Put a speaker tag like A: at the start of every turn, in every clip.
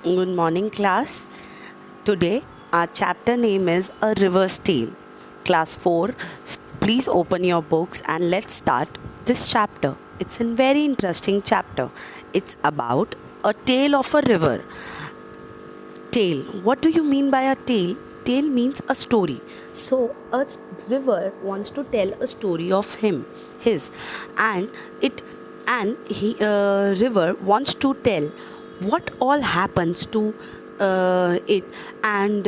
A: Good morning, class. Today, our chapter name is A River's Tale. Class 4, please open your books and let's start this chapter. It's a very interesting chapter. It's about a tale of a river. Tale. What do you mean by a tale? Tale means a story. So a river wants to tell a story of his, and it, and he river wants to tell what all happens to it, and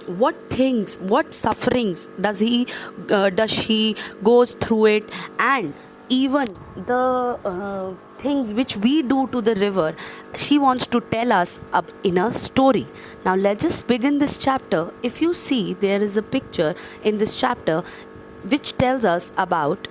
A: what things, what sufferings does she goes through it, and even the things which we do to the river, she wants to tell us in a story. Now let's just begin this chapter. If you see, there is a picture in this chapter which tells us about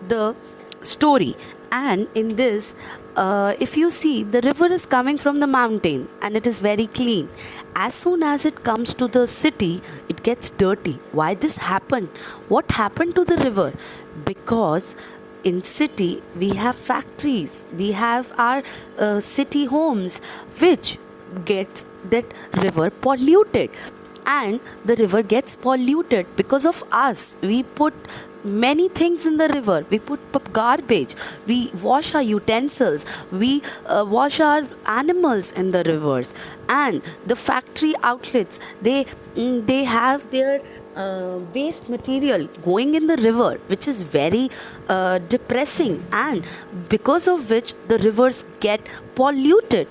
A: the story. And in this, if you see, the river is coming from the mountain and it is very clean. As soon as it comes to the city, it gets dirty. Why this happened? What happened to the river? Because in city we have factories, we have our city homes, which gets that river polluted, and the river gets polluted because of us. We put many things in the river. We put garbage, we wash our utensils, we wash our animals in the rivers, and the factory outlets, they have their waste material going in the river, which is very depressing, and because of which the rivers get polluted.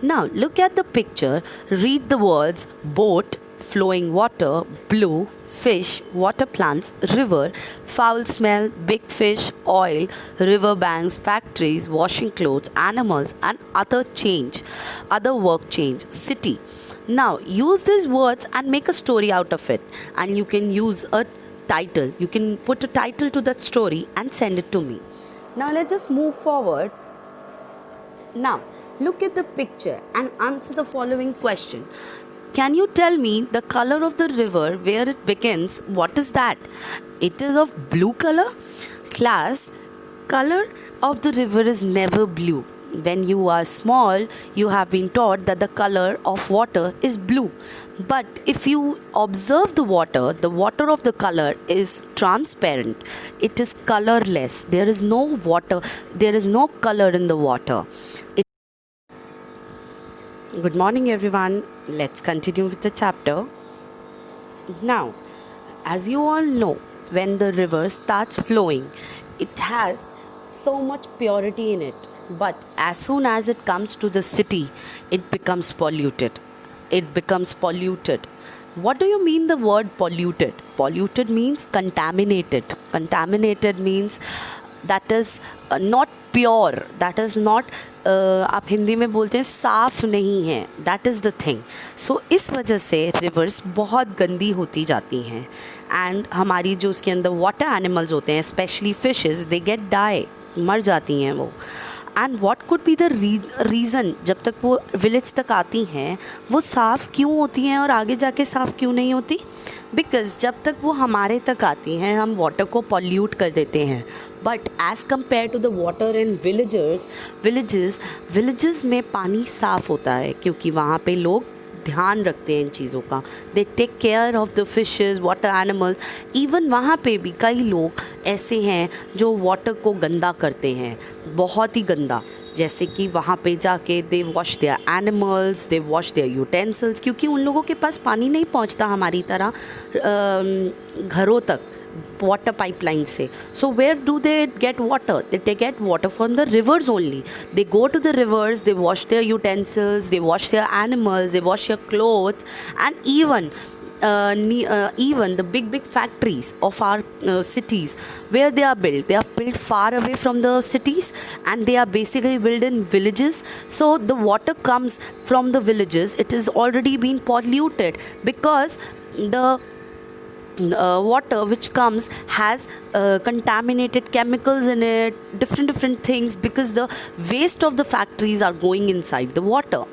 A: Now look at the picture, read the words: boat, flowing water, blue, fish, water plants, river, foul smell, big fish, oil, river banks, factories, washing clothes, animals, and other work change, city. Now use these words and make a story out of it, and you can use a title. You can put a title to that story and send it to me. Now let's just move forward. Now look at the picture and answer the following question. Can you tell me the color of the river where it begins? What is that? It is of blue color. Class, color of the river is never blue. When you are small, you have been taught that the color of water is blue. But if you observe the water of the color is transparent. It is colorless. There is no water, there is no color in the water. Good morning, everyone. Let's continue with the chapter. Now, as you all know, when the river starts flowing, it has so much purity in it. But as soon as it comes to the city, it becomes polluted. It becomes polluted. What do you mean the word polluted? Polluted means contaminated. Contaminated means that is not pure, that is not, आप हिंदी में बोलते हैं साफ़ नहीं है, that is the thing. सो इस वजह से रिवर्स बहुत गंदी होती जाती हैं, एंड हमारी जो उसके अंदर वाटर एनिमल्स होते हैं, specially fishes, they get die, मर जाती हैं वो. And what could be the reason, जब तक वो विलेज तक आती हैं वो साफ़ क्यों होती हैं और आगे जाके साफ़ क्यों नहीं होती? बिकॉज जब तक वो हमारे तक आती हैं हम वाटर को पॉल्यूट कर देते हैं. But as compare to the water in villages में पानी साफ़ होता है, क्योंकि वहाँ पे लोग ध्यान रखते हैं इन चीज़ों का. They take care of the fishes, water animals. Even वहाँ पे भी कई लोग ऐसे हैं जो वाटर को गंदा करते हैं, बहुत ही गंदा. जैसे कि वहाँ पे जाके दे wash their animals, they wash their utensils, क्योंकि उन लोगों के पास पानी नहीं पहुँचता हमारी तरह घरों तक water pipeline से. So where do they get water? They get water from the rivers only. They go to the rivers, they wash their utensils, they wash their animals, they wash their clothes, and even the big factories of our cities, where they are built far away from the cities, and they are basically built in villages. So the water comes from the villages, it is already been polluted because the water which comes has contaminated chemicals in it, different things, because the waste of the factories are going inside the water.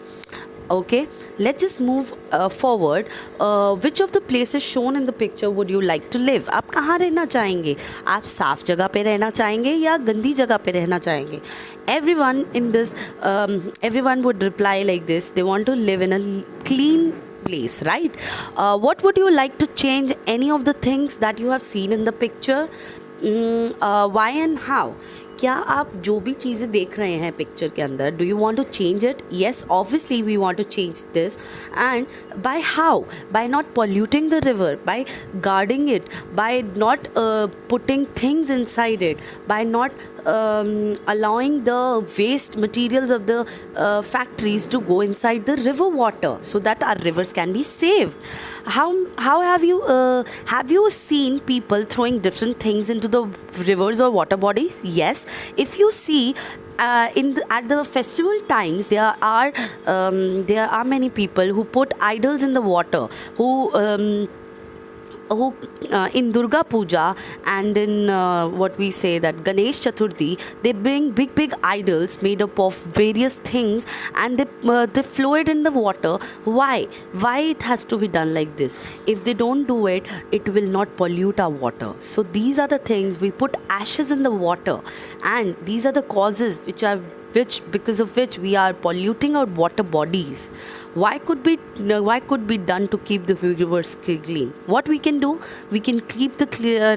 A: Okay, let's just move forward. Which of the places shown in the picture would you like to live? आप कहाँ रहना चाहेंगे? आप साफ जगह पे रहना चाहेंगे या गंदी जगह पे रहना चाहेंगे? Everyone in this, everyone would reply like this. They want to live in a clean place, right? What would you like to change? Any of the things that you have seen in the picture? Why and how? क्या आप जो भी चीज़ें देख रहे हैं picture के अंदर, do you want to change it? Yes, obviously we want to change this. And by how? By not polluting the river, by guarding it, by not putting things inside it, by not allowing the waste materials of the factories to go inside the river water so that our rivers can be saved. How have you seen people throwing different things into the rivers or water bodies? Yes, if you see at the festival times there are many people who put idols in the water, who in Durga Puja and in what we say that Ganesh Chaturthi, they bring big idols made up of various things, and they flow it in the water. Why it has to be done like this? If they don't do it, it will not pollute our water. So these are the things. We put ashes in the water, and these are the causes because of which we are polluting our water bodies. Why could be done to keep the rivers clean? What we can do? We can keep the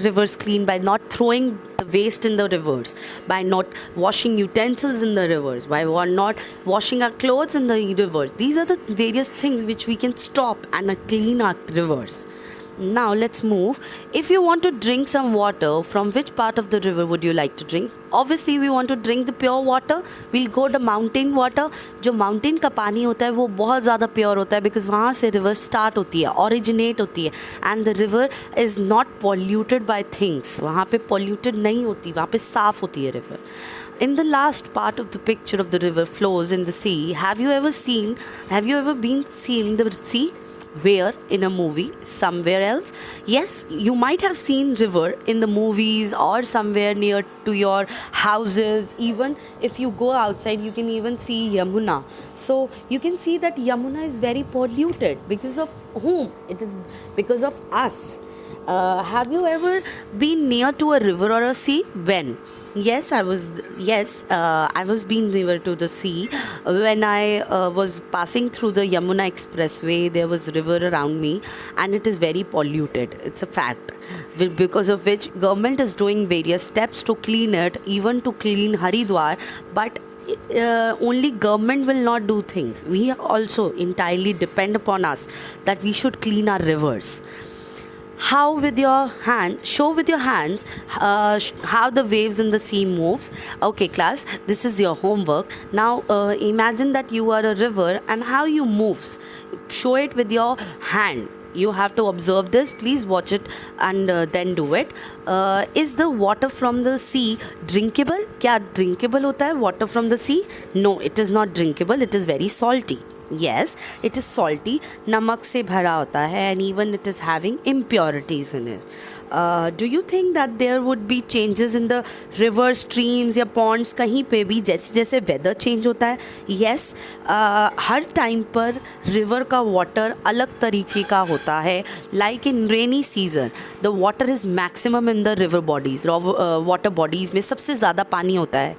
A: rivers clean by not throwing the waste in the rivers, by not washing utensils in the rivers, by not washing our clothes in the rivers. These are the various things which we can stop and clean our rivers. Now let's move. If you want to drink some water, from which part of the river would you like to drink? Obviously we want to drink the pure water. We'll go to mountain water. जो mountain का पानी होता है वो बहुत ज़्यादा pure होता है, because वहाँ से river start होती है, originate होती है, and the river is not polluted by things. वहाँ पे polluted नहीं होती, वहाँ पे साफ होती है river. In the last part of the picture of the river flows in the sea. Have you ever been seen the sea? Where? In a movie? Somewhere else? Yes, you might have seen river in the movies or somewhere near to your houses. Even if you go outside, you can even see Yamuna. So you can see that Yamuna is very polluted. Because of whom? It is because of us. Have you ever been near to a river or a sea? When? Yes, I was being near to the sea when I was passing through the Yamuna Expressway. There was river around me, and it is very polluted. It's a fact, because of which government is doing various steps to clean it, even to clean Haridwar. But only government will not do things. We also entirely depend upon us that we should clean our rivers. How? With your hands, show with your hands how the waves in the sea moves. Okay class, this is your homework. Now imagine that you are a river and how you moves. Show it with your hand. You have to observe this. Please watch it and then do it. Is the water from the sea drinkable? क्या drinkable होता है water from the sea? No, it is not drinkable. It is very salty. Yes, it is salty. नमक से भरा होता है, and even it is having impurities in it. Do you think that there would be changes in the river, streams या ponds कहीं पे भी जैसे जैसे weather change होता है? Yes, हर time पर river का water अलग तरीके का होता है. Like in rainy season, the water is maximum in the river bodies, water bodies में सबसे ज़्यादा पानी होता है.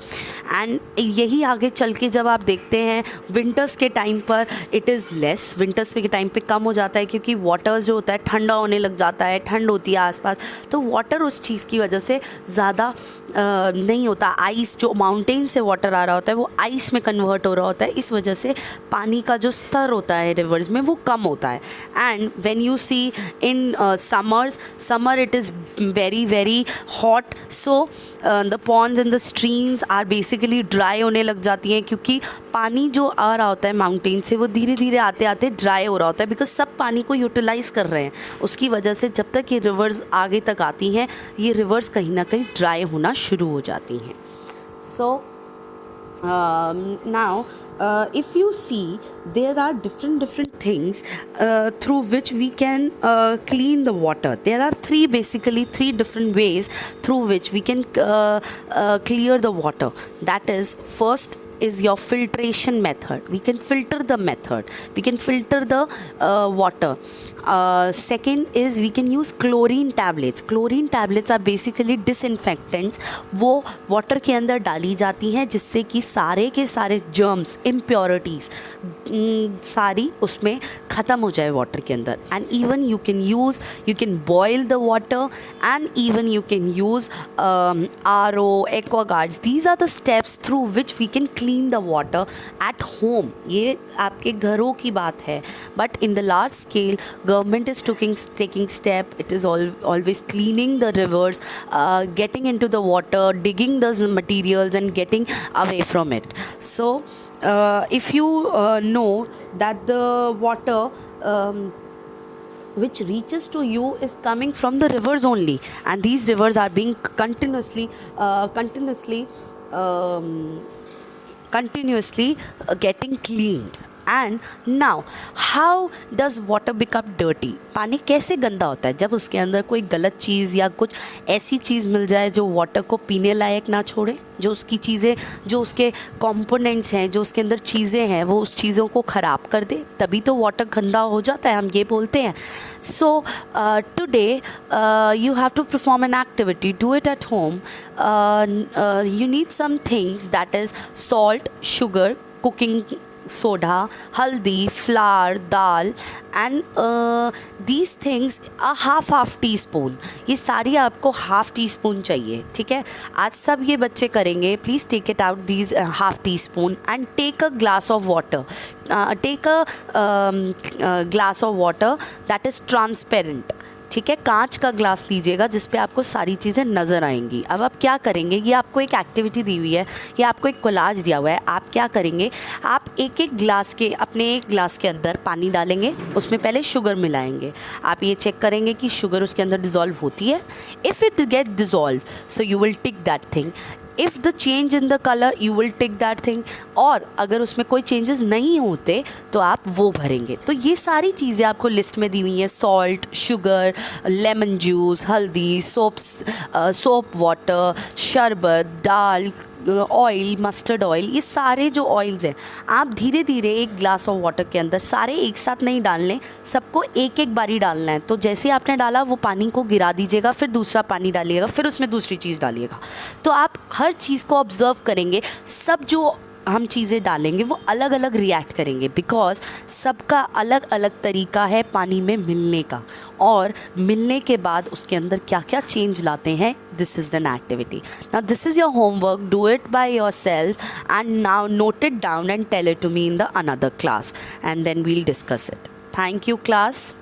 A: And यही आगे चल के जब आप देखते हैं winters के time पर it is less. Winters के time पे कम हो जाता है क्योंकि water जो होता है ठंडा होने लग जाता है, ठंड होती है आसपास, तो वाटर उस चीज़ की वजह से ज़्यादा नहीं होता. आइस जो माउंटेन से वाटर आ रहा होता है वो आइस में कन्वर्ट हो रहा होता है, इस वजह से पानी का जो स्तर होता है रिवर्स में वो कम होता है. And when you see in summer it is very very hot, so the ponds and the streams are basically dry होने लग जाती हैं क्योंकि पानी जो आ रहा होता है माउंटेन से वो धीरे धीरे आते आते ड्राई हो रहा होता है, बिकॉज सब पानी को यूटिलाइज कर रहे हैं. उसकी वजह से जब तक ये रिवर्स आगे तक आती हैं ये रिवर्स कहीं ना कहीं ड्राई होना शुरू हो जाती हैं. So now if you see, there are different things through which we can clean the water. There are three different ways through which we can clear the water. That is, first, is your filtration method. We can filter the method. We can filter the water. Second is we can use chlorine tablets. Chlorine tablets are basically disinfectants. वो water के अंदर डाली जाती हैं जिससे कि सारे के सारे जर्म्स, इम्प्योरिटीज़ सारी उसमें ख़त्म हो जाए वाटर के अंदर. And even you can boil the water and even you can use RO, aquaguards. These are the steps through which we can clean the water at home. ये आपके घरों की बात है. But in the large scale, government is taking step. It is always cleaning the rivers, getting into the water, digging the materials and getting away from it. So if you know that the water which reaches to you is coming from the rivers only, and these rivers are being continuously getting cleaned. And now how does water become dirty? पानी कैसे गंदा होता है? जब उसके अंदर कोई गलत चीज़ या कुछ ऐसी चीज़ मिल जाए जो वाटर को पीने लायक ना छोड़े, जो उसकी चीज़ें, जो उसके कंपोनेंट्स हैं, जो उसके अंदर चीज़ें हैं, वो उस चीज़ों को ख़राब कर दे, तभी तो वाटर गंदा हो जाता है, हम ये बोलते हैं. So today you have to perform an activity. Do it at home. You need some things, that is salt, sugar, cooking soda, haldi, flour, dal, and these things a half teaspoon. ये सारी आपको half teaspoon चाहिए, ठीक है. आज सब ये बच्चे करेंगे. Please take it out these half teaspoon and take a glass of water. Take a glass of water that is transparent. ठीक है, कांच का ग्लास लीजिएगा जिस पे आपको सारी चीज़ें नज़र आएंगी. अब आप क्या करेंगे, ये आपको एक एक्टिविटी दी हुई है, ये आपको एक कोलाज दिया हुआ है. आप क्या करेंगे, आप अपने एक ग्लास के अंदर पानी डालेंगे, उसमें पहले शुगर मिलाएंगे. आप ये चेक करेंगे कि शुगर उसके अंदर डिज़ोल्व होती है. If it get dissolve, so you will tick that thing. If the change in the colour, you will tick that thing. और अगर उसमें कोई चेंजेस नहीं होते तो आप वो भरेंगे. तो ये सारी चीज़ें आपको लिस्ट में दी हुई हैं. सॉल्ट, शुगर, लेमन जूस, हल्दी, सोप वाटर, शरबत, दाल, ऑयल, मस्टर्ड ऑयल, ये सारे जो ऑयल्स हैं आप धीरे धीरे एक ग्लास ऑफ वाटर के अंदर सारे एक साथ नहीं डालने, सबको एक एक बारी डालना है. तो जैसे आपने डाला वो पानी को गिरा दीजिएगा, फिर दूसरा पानी डालिएगा, फिर उसमें दूसरी चीज़ डालिएगा. तो आप हर चीज़ को ऑब्ज़र्व करेंगे. सब जो हम चीज़ें डालेंगे वो अलग अलग रिएक्ट करेंगे, बिकॉज सबका अलग अलग तरीका है पानी में मिलने का, और मिलने के बाद उसके अंदर क्या क्या चेंज लाते हैं. This is an activity. Now this is your homework. Do it by yourself and now note it down and tell it to me in the another class, and then we'll discuss it. Thank you class.